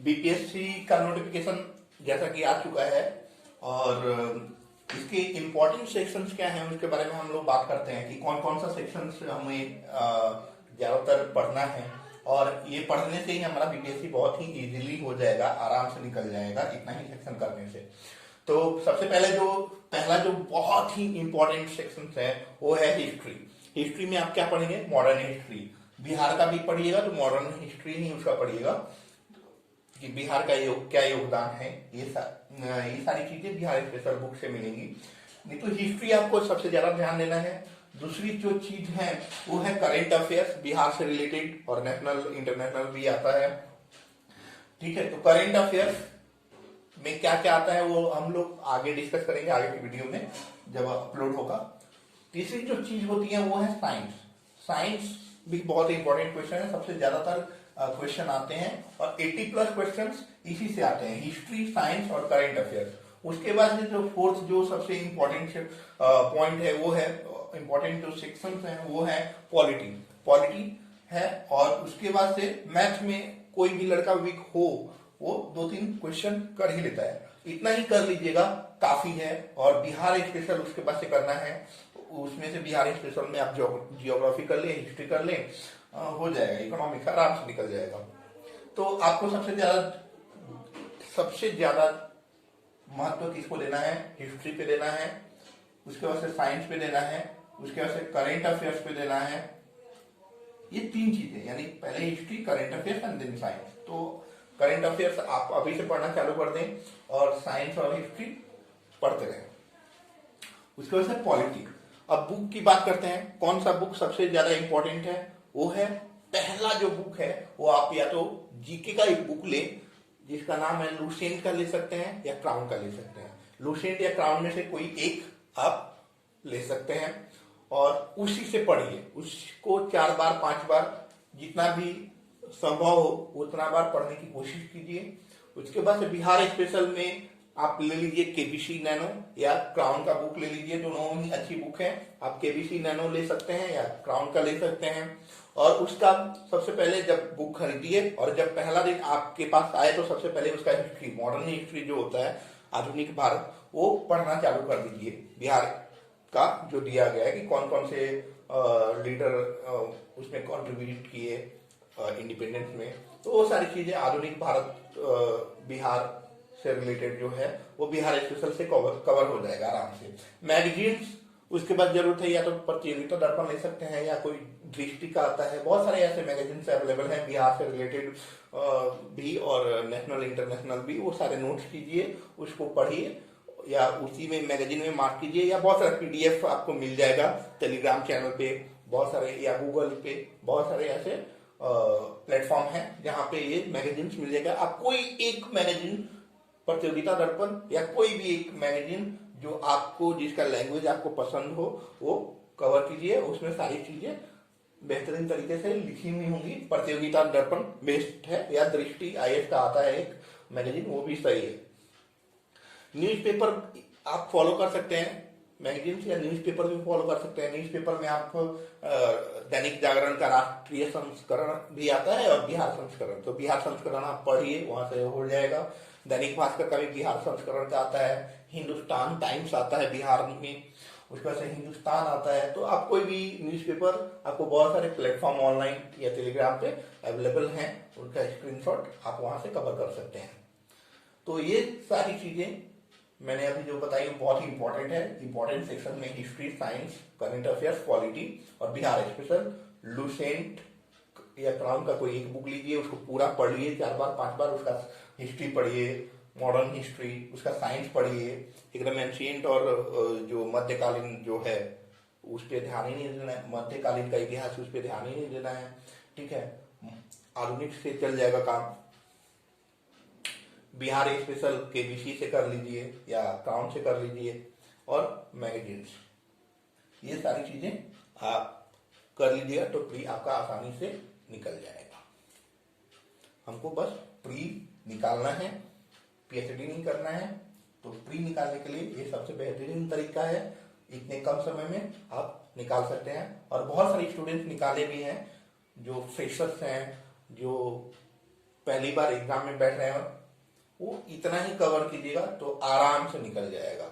BPSC का notification जैसा कि आ चुका है और इसके इम्पोर्टेंट सेक्शंस क्या हैं उसके बारे में हम लोग बात करते हैं कि कौन कौन सा सेक्शंस हमें ज्यादातर पढ़ना है और ये पढ़ने से ही हमारा बीपीएससी बहुत ही इजीली हो जाएगा, आराम से निकल जाएगा इतना ही सेक्शन करने से। तो सबसे पहला जो बहुत ही इंपॉर्टेंट सेक्शन है वो है हिस्ट्री। हिस्ट्री में आप क्या पढ़ेंगे? Modern history. बिहार का भी पढ़िएगा तो मॉडर्न हिस्ट्री ही उसका पढ़िएगा कि बिहार का क्या योगदान है। ये सारी चीजें बिहार स्पेशल बुक से मिलेंगी। नहीं तो हिस्ट्री आपको सबसे ज्यादा ध्यान देना है। दूसरी जो चीज है वो है करंट अफेयर्स, बिहार से रिलेटेड और नेशनल इंटरनेशनल भी आता है। ठीक है, तो करंट अफेयर्स में क्या क्या आता है वो हम लोग आगे डिस्कस करेंगे आगे की वीडियो में जब अपलोड होगा। तीसरी जो चीज होती है वो है साइंस। साइंस भी बहुत इंपॉर्टेंट क्वेश्चन है, सबसे ज्यादातर क्वेश्चन आते हैं और 80+ क्वेश्चंस इसी से आते हैं, हिस्ट्री, साइंस और करंट अफेयर्स। उसके बाद जो फोर्थ जो सबसे इंपॉर्टेंट पॉइंट है वो है, इंपॉर्टेंट जो सेक्शन है वो है पॉलिटी। पॉलिटी है और उसके बाद से मैथ में कोई भी लड़का वीक हो वो 2-3 क्वेश्चन कर ही लेता है, इतना ही कर लीजिएगा काफी है। और बिहार स्पेशल उसके बाद से करना है, उसमें से बिहार स्पेशल में आप जियोग्राफी कर ले, हिस्ट्री कर ले, हो जाएगा, इकोनॉमिक्स आराम से निकल जाएगा। तो आपको सबसे ज्यादा महत्व किसको देना है? हिस्ट्री पे देना है, उसके बाद से साइंस पे देना है, उसके बाद से करंट अफेयर्स पे देना है। ये 3 चीजें, यानी पहले history, current affairs and then science. तो करंट अफेयर्स आप अभी से पढ़ना चालू कर दें और साइंस और हिस्ट्री पढ़ते रहें। उसके बाद से पॉलिटिक्स। अब बुक की बात करते हैं, कौन सा बुक सबसे ज्यादा इंपॉर्टेंट है? वो है पहला जो बुक है वो आप या तो जीके का एक बुक ले जिसका नाम है लुसेंट का ले सकते हैं या क्राउन का ले सकते हैं। लुसेंट या क्राउन में से कोई एक आप ले सकते हैं और उसी से पढ़िए, उसको 4 बार 5 बार जितना भी संभव हो उतना बार पढ़ने की कोशिश कीजिए। उसके बाद से बिहार स्पेशल में आप ले लीजिए केबीसी नैनो या क्राउन का बुक ले लीजिए, दोनों ही अच्छी बुक है। आप केबीसी नैनो ले सकते हैं या क्राउन का ले सकते हैं। और उसका सबसे पहले जब बुक खरीदिए और जब पहला दिन आपके पास आए तो सबसे पहले उसका हिस्ट्री, मॉडर्न हिस्ट्री जो होता है, आधुनिक भारत, वो पढ़ना चालू कर दीजिए। बिहार का जो दिया गया है कि कौन कौन से लीडर उसमें कंट्रीब्यूट किए इंडिपेंडेंस में, तो वो सारी चीजें आधुनिक भारत बिहार से रिलेटेड जो है वो बिहार स्पेशल से कवर हो जाएगा आराम से। मैगजीन्स उसके बाद जरूरत है या तो प्रतियोगिता दर्पण ले सकते हैं या कोई दृष्टि का आता है, बहुत सारे ऐसे मैगजीन्स अवेलेबल हैं बिहार से रिलेटेड भी और नेशनल इंटरनेशनल भी। वो सारे नोट्स कीजिए, उसको पढ़िए या उसी में मैगजीन में मार्क कीजिए, या बहुत सारा पीडीएफ आपको मिल जाएगा टेलीग्राम चैनल पे, बहुत सारे, या गूगल पे बहुत सारे ऐसे प्लेटफॉर्म है जहाँ पे ये मैगजीन्स मिल जाएगा। आप कोई एक मैगजीन, प्रतियोगिता दर्पण या कोई भी एक मैगजीन जो आपको, जिसका लैंग्वेज आपको पसंद हो, वो कवर कीजिए। उसमें सारी चीजें बेहतरीन तरीके से लिखी हुई होंगी। प्रतियोगिता दर्पण बेस्ट है, या दृष्टि आईएएस का आता है एक मैगजीन, वो भी सही है। न्यूज़पेपर आप फॉलो कर सकते हैं, मैगजीन्स या न्यूज़पेपर भी फॉलो कर सकते हैं। न्यूज़पेपर में आप दैनिक जागरण का राष्ट्रीय संस्करण भी आता है और बिहार संस्करण, तो बिहार संस्करण आप पढ़िए, वहां से हो जाएगा। दैनिक भास्कर का भी बिहार संस्करण का आता है। हिंदुस्तान टाइम्स आता है बिहार में, उसके बाद से हिंदुस्तान आता है। तो आप कोई भी न्यूज़पेपर, आपको बहुत सारे प्लेटफॉर्म ऑनलाइन या टेलीग्राम पे अवेलेबल हैं, उनका स्क्रीनशॉट आप वहां से कवर कर सकते हैं। तो ये सारी चीजें मैंने अभी जो बताई बहुत ही इंपॉर्टेंट है। इंपॉर्टेंट सेक्शन में history, science, current affairs, polity और बिहार स्पेशल। लुसेंट या क्राउन का कोई एक बुक लीजिए, उसको पूरा पढ़िए 4 बार 5 बार। उसका हिस्ट्री पढ़िए, मॉडर्न हिस्ट्री, उसका साइंस पढ़िए, एकदम एंशिएंट और जो मध्यकालीन जो है उस पर ध्यान ही नहीं देना है, मध्यकालीन का इतिहास उस पर ध्यान ही नहीं देना है। ठीक है, आधुनिक से चल जाएगा काम। बिहार स्पेशल केबीसी से कर लीजिए या क्राउन से कर लीजिए और मैगजीन्स, ये सारी चीजें आप कर लीजिएगा तो प्री आपका आसानी से निकल जाएगा। हमको बस प्री निकालना है, पीएचडी नहीं करना है। तो प्री निकालने के लिए ये सबसे बेहतरीन तरीका है, इतने कम समय में आप निकाल सकते हैं। और बहुत सारे स्टूडेंट्स निकाले भी हैं, जो फ्रेशर्स हैं, जो पहली बार एग्जाम में बैठ रहे हो, वो इतना ही कवर कीजिएगा तो आराम से निकल जाएगा।